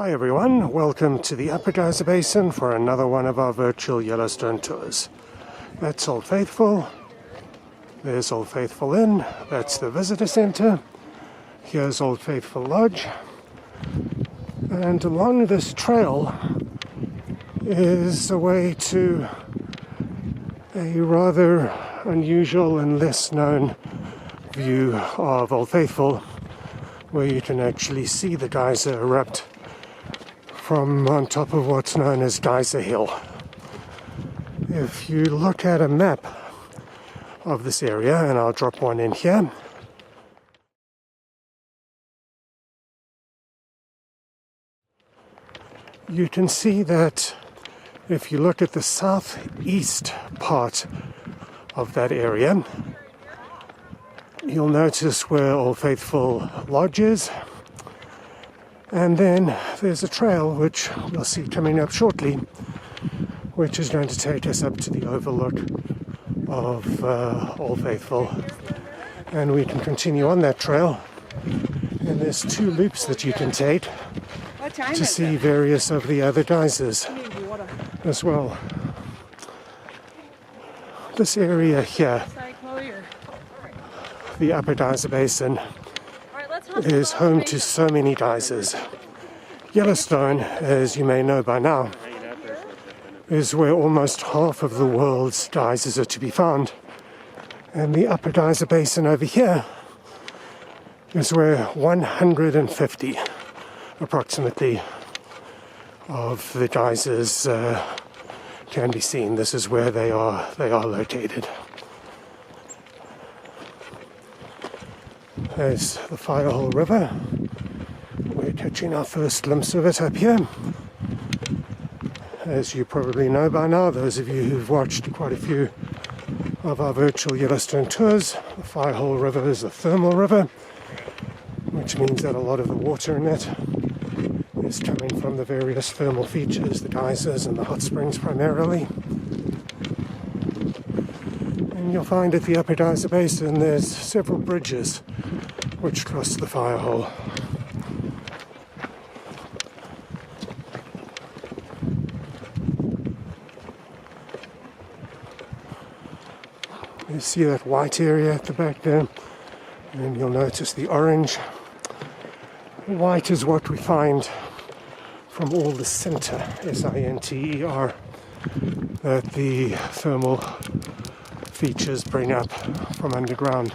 Hi everyone, welcome to the Upper Geyser Basin for another one of our virtual Yellowstone tours. That's Old Faithful, there's Old Faithful Inn, that's the visitor center, here's Old Faithful Lodge, and along this trail is a way to a rather unusual and less known view of Old Faithful, where you can actually see the geyser erupt from on top of what's known as Geyser Hill. If you look at a map of this area, and I'll drop one in here, you can see that if you look at the southeast part of that area, you'll notice where Old Faithful Lodge is. And then there's a trail, which we'll see coming up shortly, which is going to take us up to the Overlook of Old Faithful. And we can continue on that trail. And there's two loops that you can take to see various of the other geysers as well. This area here, the Upper Geyser Basin, is home to so many geysers. Yellowstone, as you may know by now, is where almost half of the world's geysers are to be found. And the Upper Geyser Basin over here is where 150 approximately of the geysers can be seen. This is where they are located. There's the Firehole River. We're catching our first glimpse of it up here. As you probably know by now, those of you who've watched quite a few of our virtual Yellowstone tours, the Firehole River is a thermal river, which means that a lot of the water in it is coming from the various thermal features, the geysers and the hot springs primarily. And you'll find at the Upper Geyser Basin there's several bridges which cross the firehole. You see that white area at the back there, and you'll notice the orange. White is what we find from all the sinter, S-I-N-T-E-R, that the thermal features bring up from underground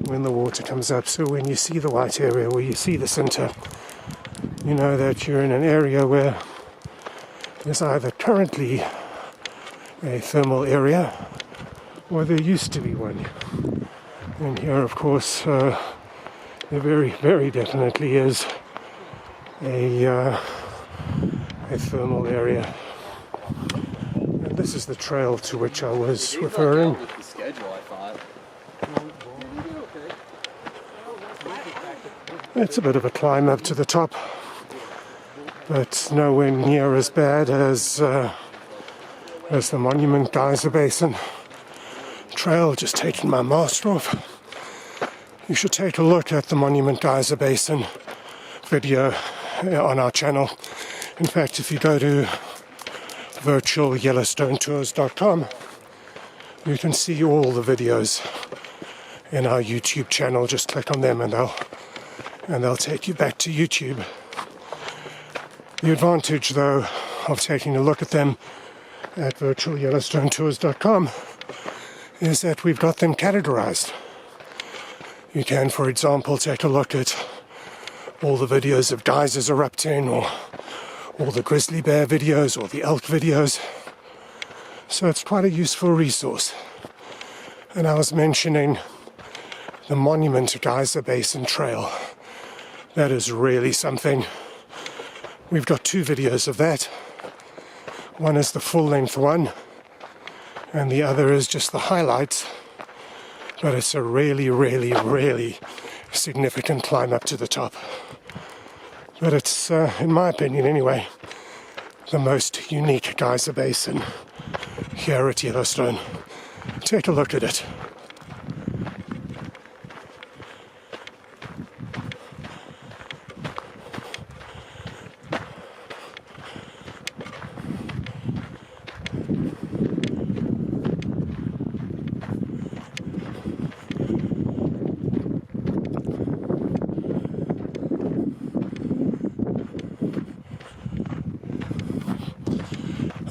when the water comes up. So when you see the white area, where you see the sinter, you know that you're in an area where there's either currently a thermal area or there used to be one. And here, of course, there very, very definitely is a thermal area. And this is the trail to which I was referring. It's a bit of a climb up to the top, but nowhere near as bad as the Monument Geyser Basin trail. Just taking my mask off. You should take a look at the Monument Geyser Basin video on our channel. In fact, if you go to virtualyellowstonetours.com, you can see all the videos in our YouTube channel. Just click on them and they'll take you back to YouTube. The advantage, though, of taking a look at them at virtualyellowstonetours.com is that we've got them categorized. You can, for example, take a look at all the videos of geysers erupting, or all the grizzly bear videos, or the elk videos. So it's quite a useful resource. And I was mentioning the Monument Geyser Basin Trail. That is really something. We've got two videos of that. One is the full-length one, and the other is just the highlights. But it's a really, really, really significant climb up to the top. But it's, in my opinion anyway, the most unique geyser basin here at Yellowstone. Take a look at it.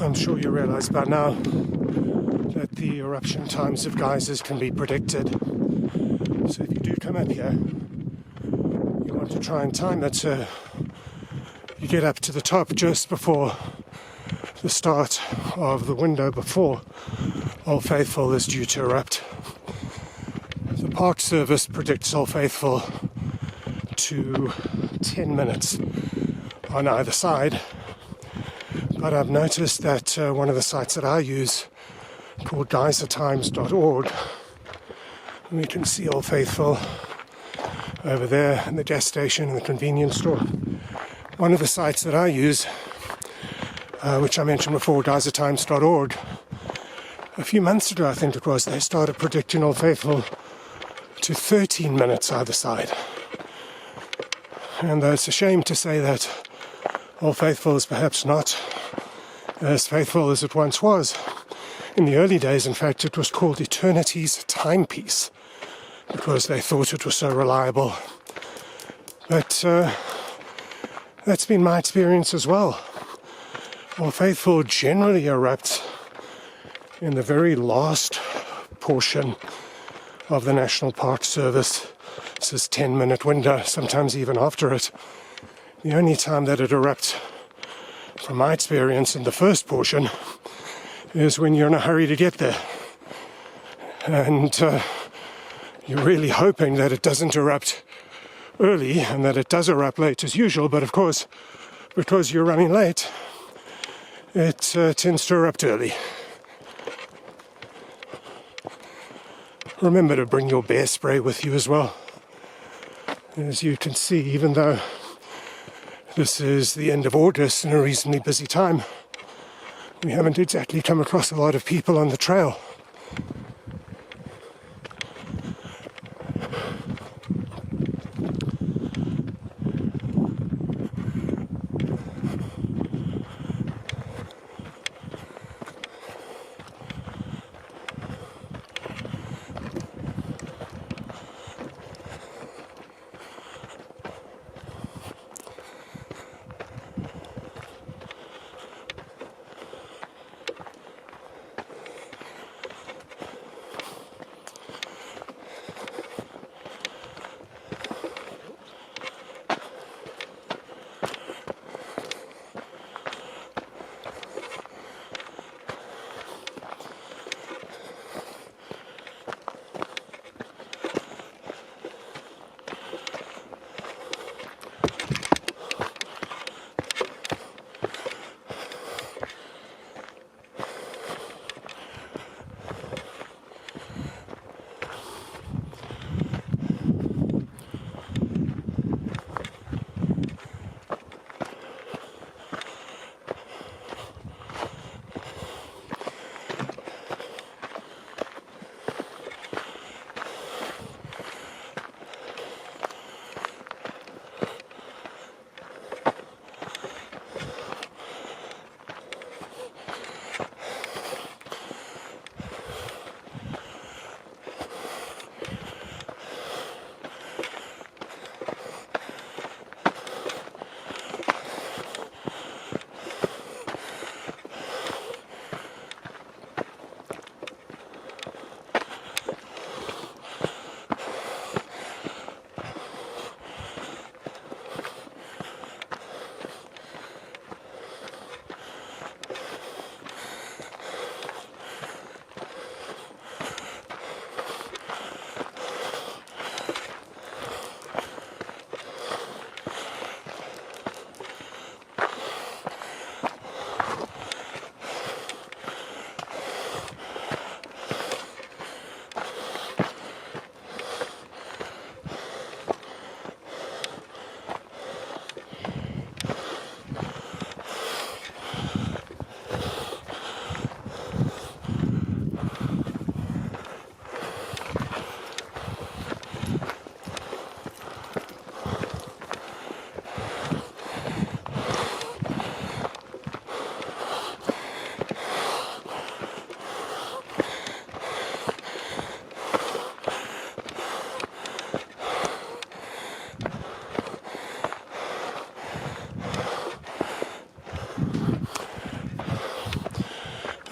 I'm sure you realize by now that the eruption times of geysers can be predicted. So if you do come up here, you want to try and time it so you get up to the top just before the start of the window before Old Faithful is due to erupt. The Park Service predicts Old Faithful to 10 minutes on either side, but I've noticed that one of the sites that I use, called geysertimes.org, we can see Old Faithful over there in the gas station and the convenience store. One of the sites that I use, which I mentioned before, geysertimes.org, a few months ago I think it was, they started predicting Old Faithful to 13 minutes either side. And it's a shame to say that Old Faithful is perhaps not as faithful as it once was. In the early days, in fact, it was called Eternity's Timepiece because they thought it was so reliable. But that's been my experience as well. Old Faithful generally erupts in the very last portion of the National Park Service's 10-minute window, sometimes even after it. The only time that it erupts, from my experience, in the first portion is when you're in a hurry to get there. And you're really hoping that it doesn't erupt early and that it does erupt late as usual, but of course, because you're running late, it tends to erupt early. Remember to bring your bear spray with you as well. As you can see, even though this is the end of August and a reasonably busy time, we haven't exactly come across a lot of people on the trail.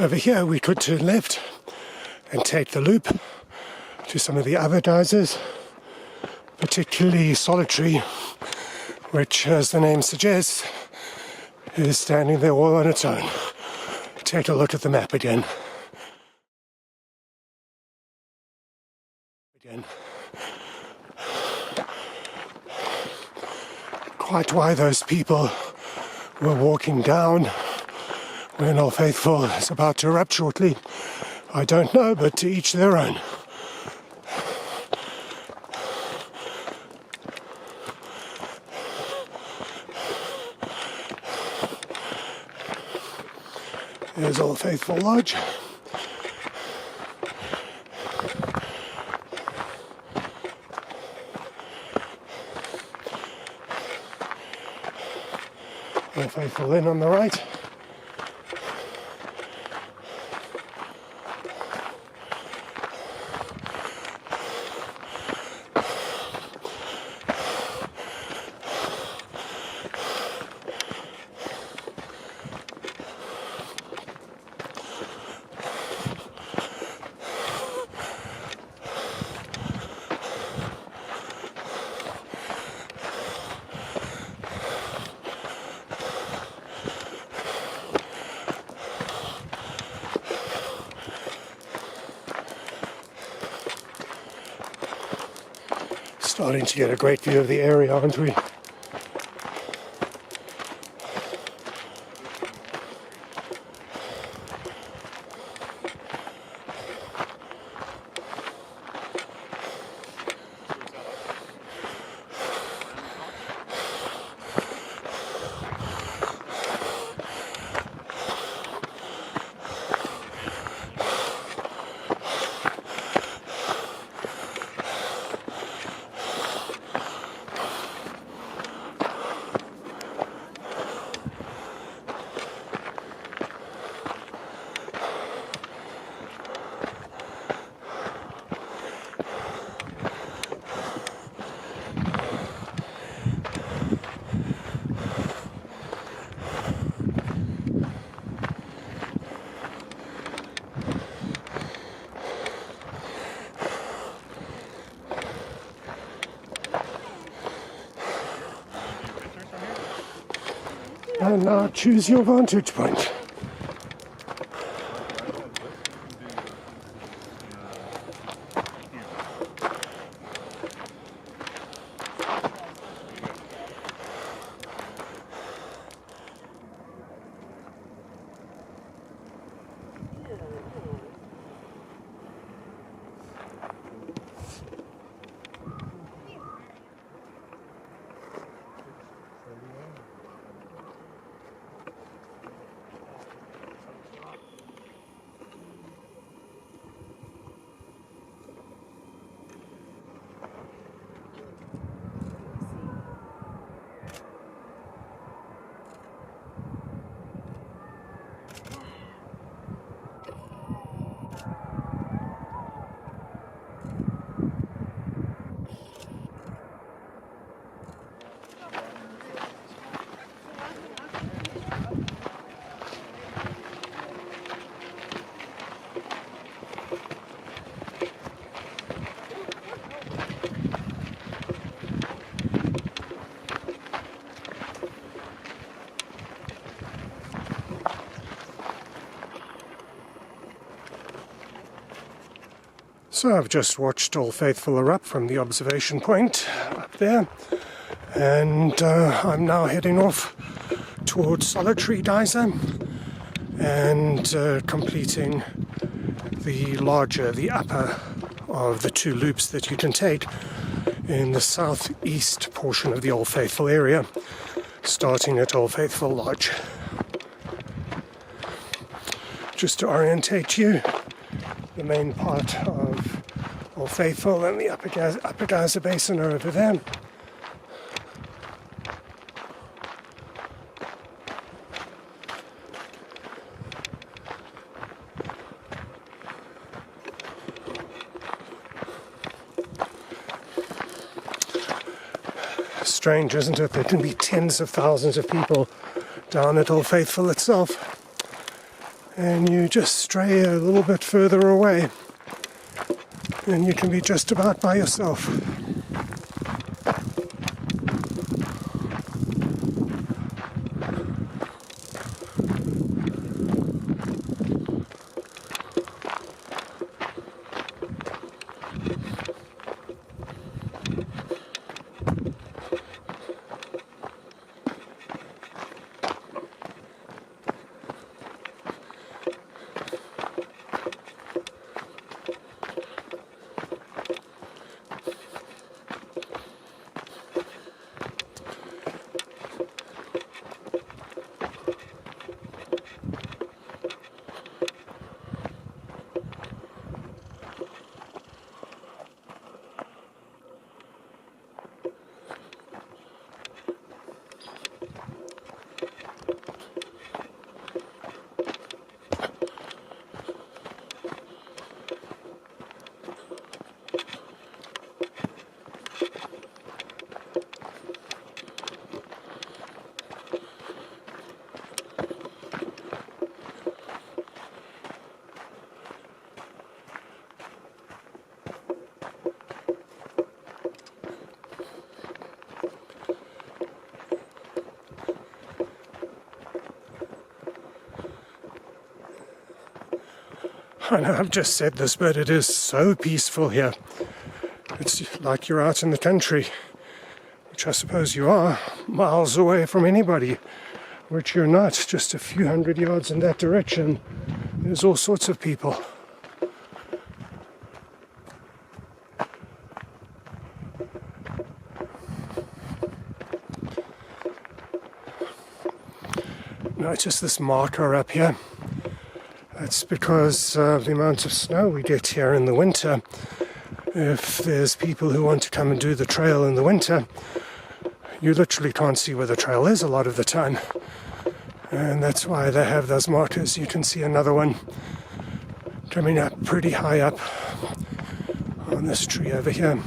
Over here we could turn left and take the loop to some of the other geysers, particularly Solitary, which, as the name suggests, is standing there all on its own. Take a look at the map again. Quite why those people were walking down when Old Faithful is about to erupt shortly, I don't know, but to each their own. There's Old Faithful Lodge. Old Faithful Inn on the right. Starting to get a great view of the area, aren't we? And now choose your vantage point. So I've just watched Old Faithful erupt from the observation point up there, and I'm now heading off towards Solitary Geyser and completing the upper of the two loops that you can take in the southeast portion of the Old Faithful area, starting at Old Faithful Lodge. Just to orientate you, the main part of Old Faithful and the Upper Geyser Basin are over there. Strange, isn't it? There can be tens of thousands of people down at Old Faithful itself. and you just stray a little bit further away, and you can be just about by yourself. I know I've just said this, but it is so peaceful here. It's like you're out in the country, which I suppose you are, miles away from anybody, which you're not. Just a few hundred yards in that direction, there's all sorts of people. Notice this marker up here. That's because of the amount of snow we get here in the winter. If there's people who want to come and do the trail in the winter, you literally can't see where the trail is a lot of the time. And that's why they have those markers. You can see another one coming up pretty high up on this tree over here.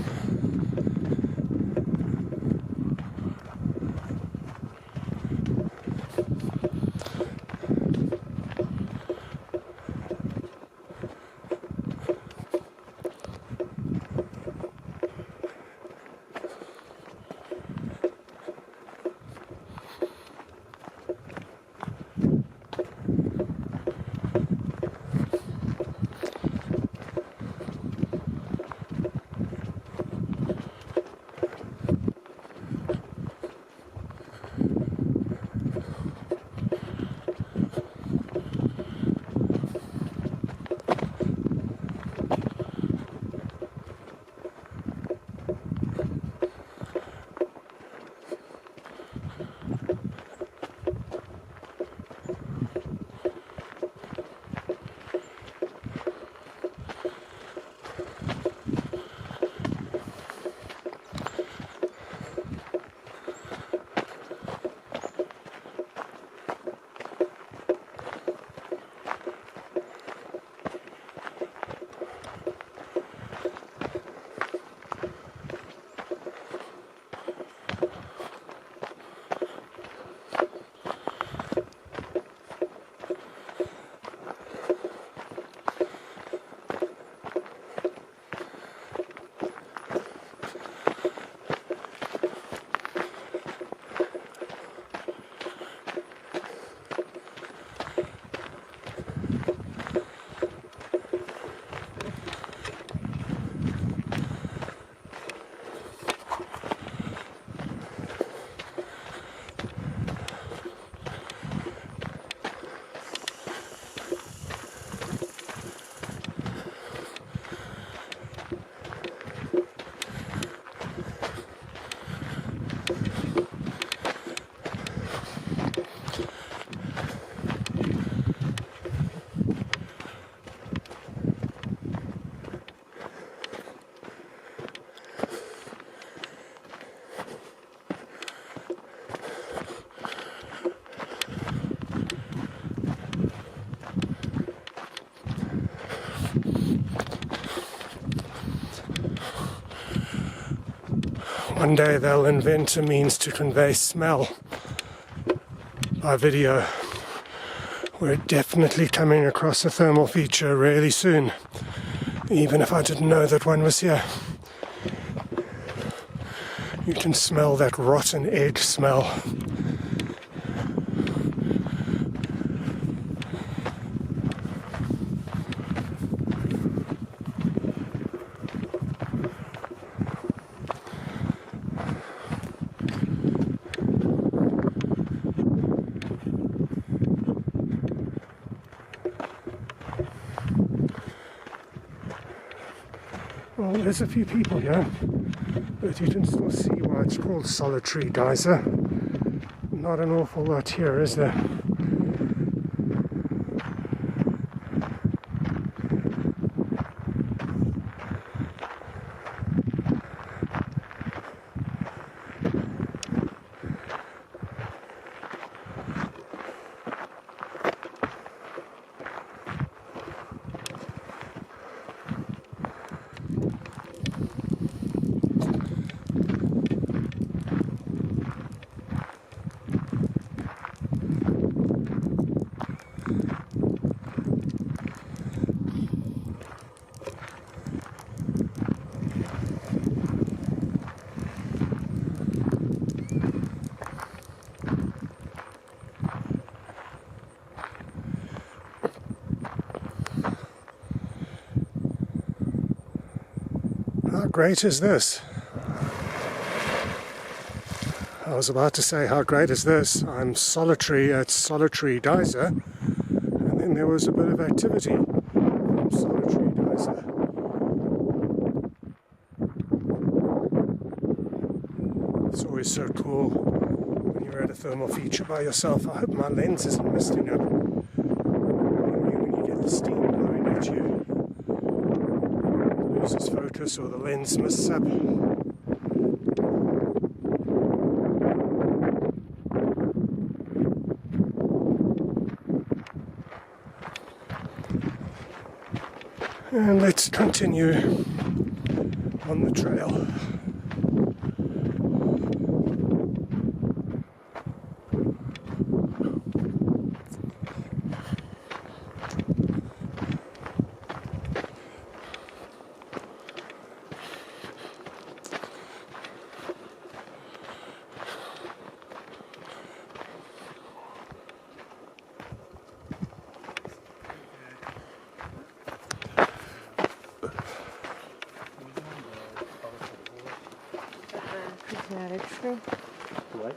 One day they'll invent a means to convey smell by video. We're definitely coming across a thermal feature really soon, even if I didn't know that one was here. You can smell that rotten egg smell. Well, there's a few people here, but you can still see why it's called Solitary Geyser. Not an awful lot here, is there? How great is this? I was about to say, how great is this? I'm solitary at Solitary Geyser, and then there was a bit of activity from Solitary Geyser. It's always so cool when you're at a thermal feature by yourself. I hope my lens isn't misting up. When you get the steam blowing at you, it loses focus or the lens mists up. And let's continue on the trail. What?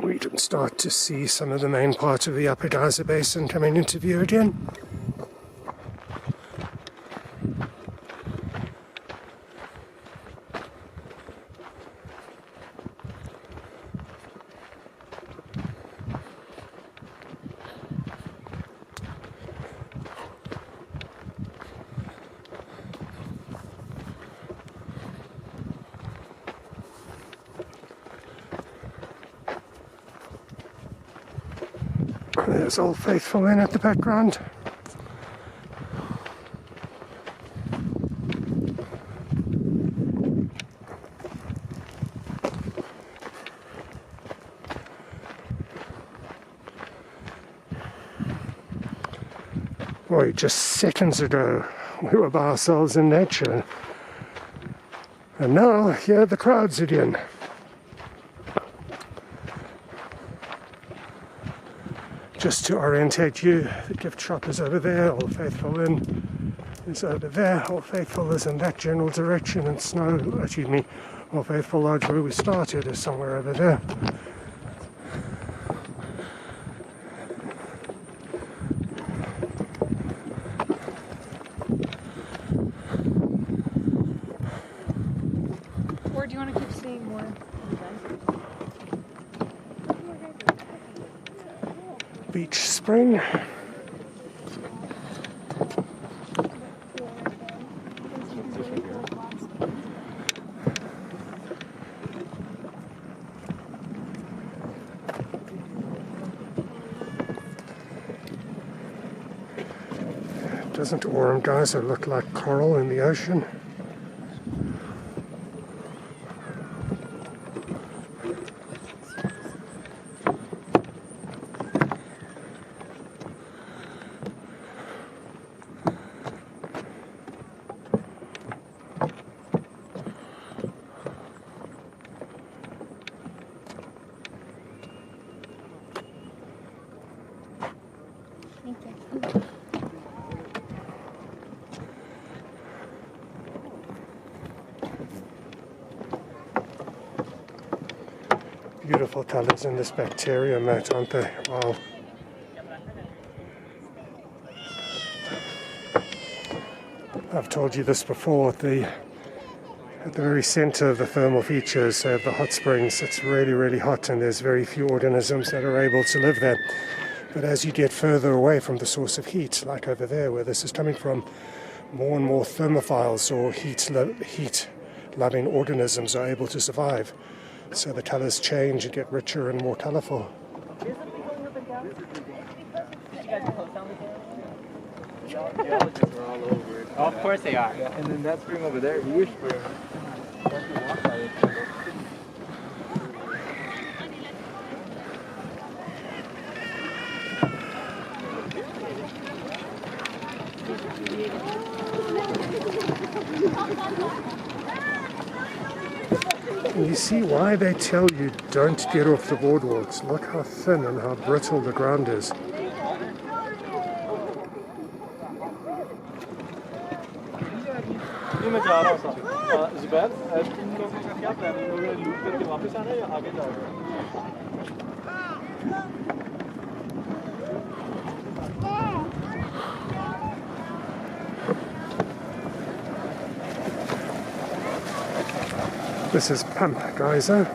we can start to see some of the main part of the Upper Geyser Basin coming into view again. There's Old Faithful in at the background. Boy, just seconds ago we were by ourselves in nature, and now here are the crowds again. Just to orientate you, the gift shop is over there, Old Faithful Inn is over there, Old Faithful is in that general direction, and Old Faithful Lodge where we started is somewhere over there. Or do you want to keep seeing more? Beach Spring. Doesn't Upper Geyser look like coral in the ocean? Thank you. Beautiful colours in this bacteria mat, aren't they? Wow. I've told you this before, at the very centre of the thermal features of the hot springs, it's really, really hot, and there's very few organisms that are able to live there. But as you get further away from the source of heat, like over there where this is coming from, more and more thermophiles or heat-loving organisms are able to survive. So the colours change and get richer and more colourful. Of course they are. Yeah, and then that spring over there, huge spring. And you see why they tell you don't get off the boardwalks. Look how thin and how brittle the ground is. This is Pump Geyser.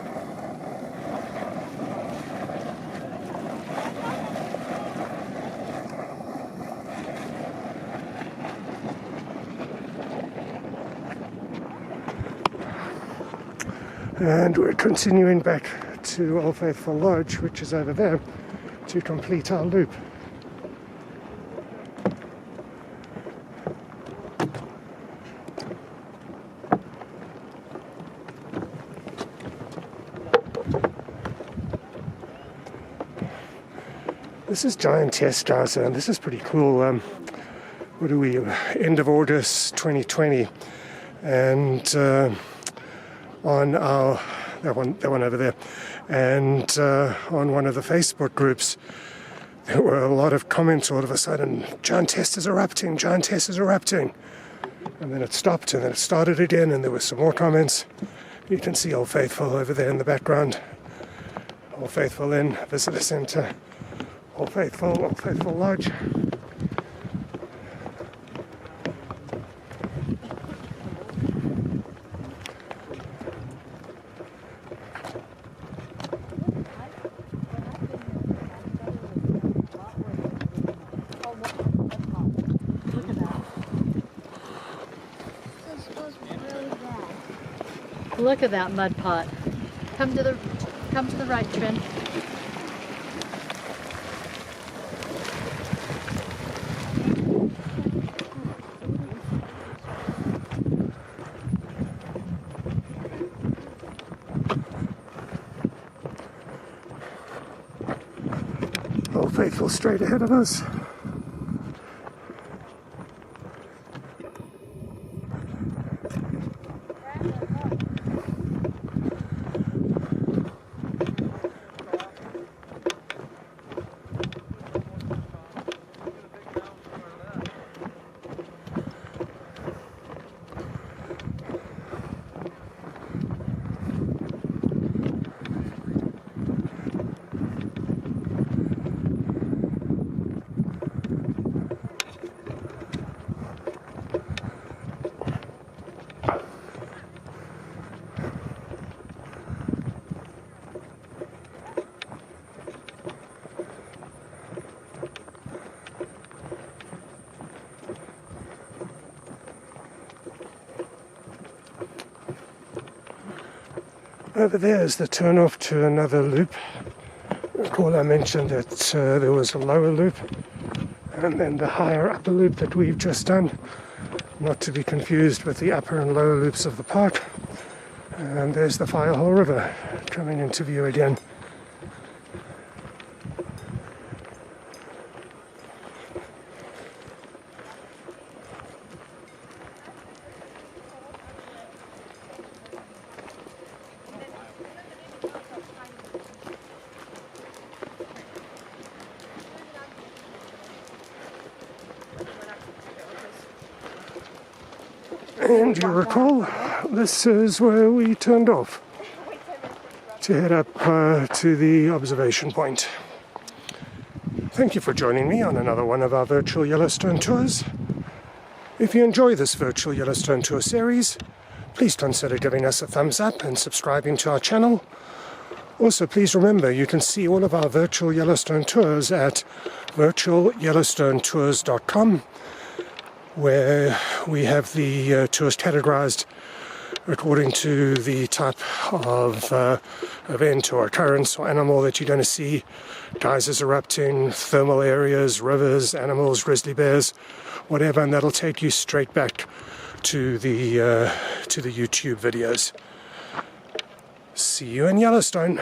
And we're continuing back to Old Faithful Lodge, which is over there, to complete our loop. This is Giantess Geyser, and this is pretty cool. What are we? End of August 2020, and on our that one over there, and on one of the Facebook groups, there were a lot of comments all of a sudden. Giantess is erupting. Giantess is erupting, and then it stopped, and then it started again, and there were some more comments. You can see Old Faithful over there in the background. All Faithful Inn, Visitor Centre, All Faithful Lodge. Look at that mud pot. Come to the right, Trin. Old Faithful straight ahead of us. Over there is the turn off to another loop. Recall I mentioned that there was a lower loop and then the higher upper loop that we've just done, not to be confused with the upper and lower loops of the park. And there's the Firehole River coming into view again. And you recall, this is where we turned off to head up to the observation point. Thank you for joining me on another one of our virtual Yellowstone tours. If you enjoy this virtual Yellowstone tour series, please consider giving us a thumbs up and subscribing to our channel. Also, please remember you can see all of our virtual Yellowstone tours at virtualyellowstonetours.com, where we have the tours categorized according to the type of event or occurrence or animal that you're going to see. Geysers erupting, thermal areas, rivers, animals, grizzly bears, whatever, and that'll take you straight back to the YouTube videos. See you in Yellowstone.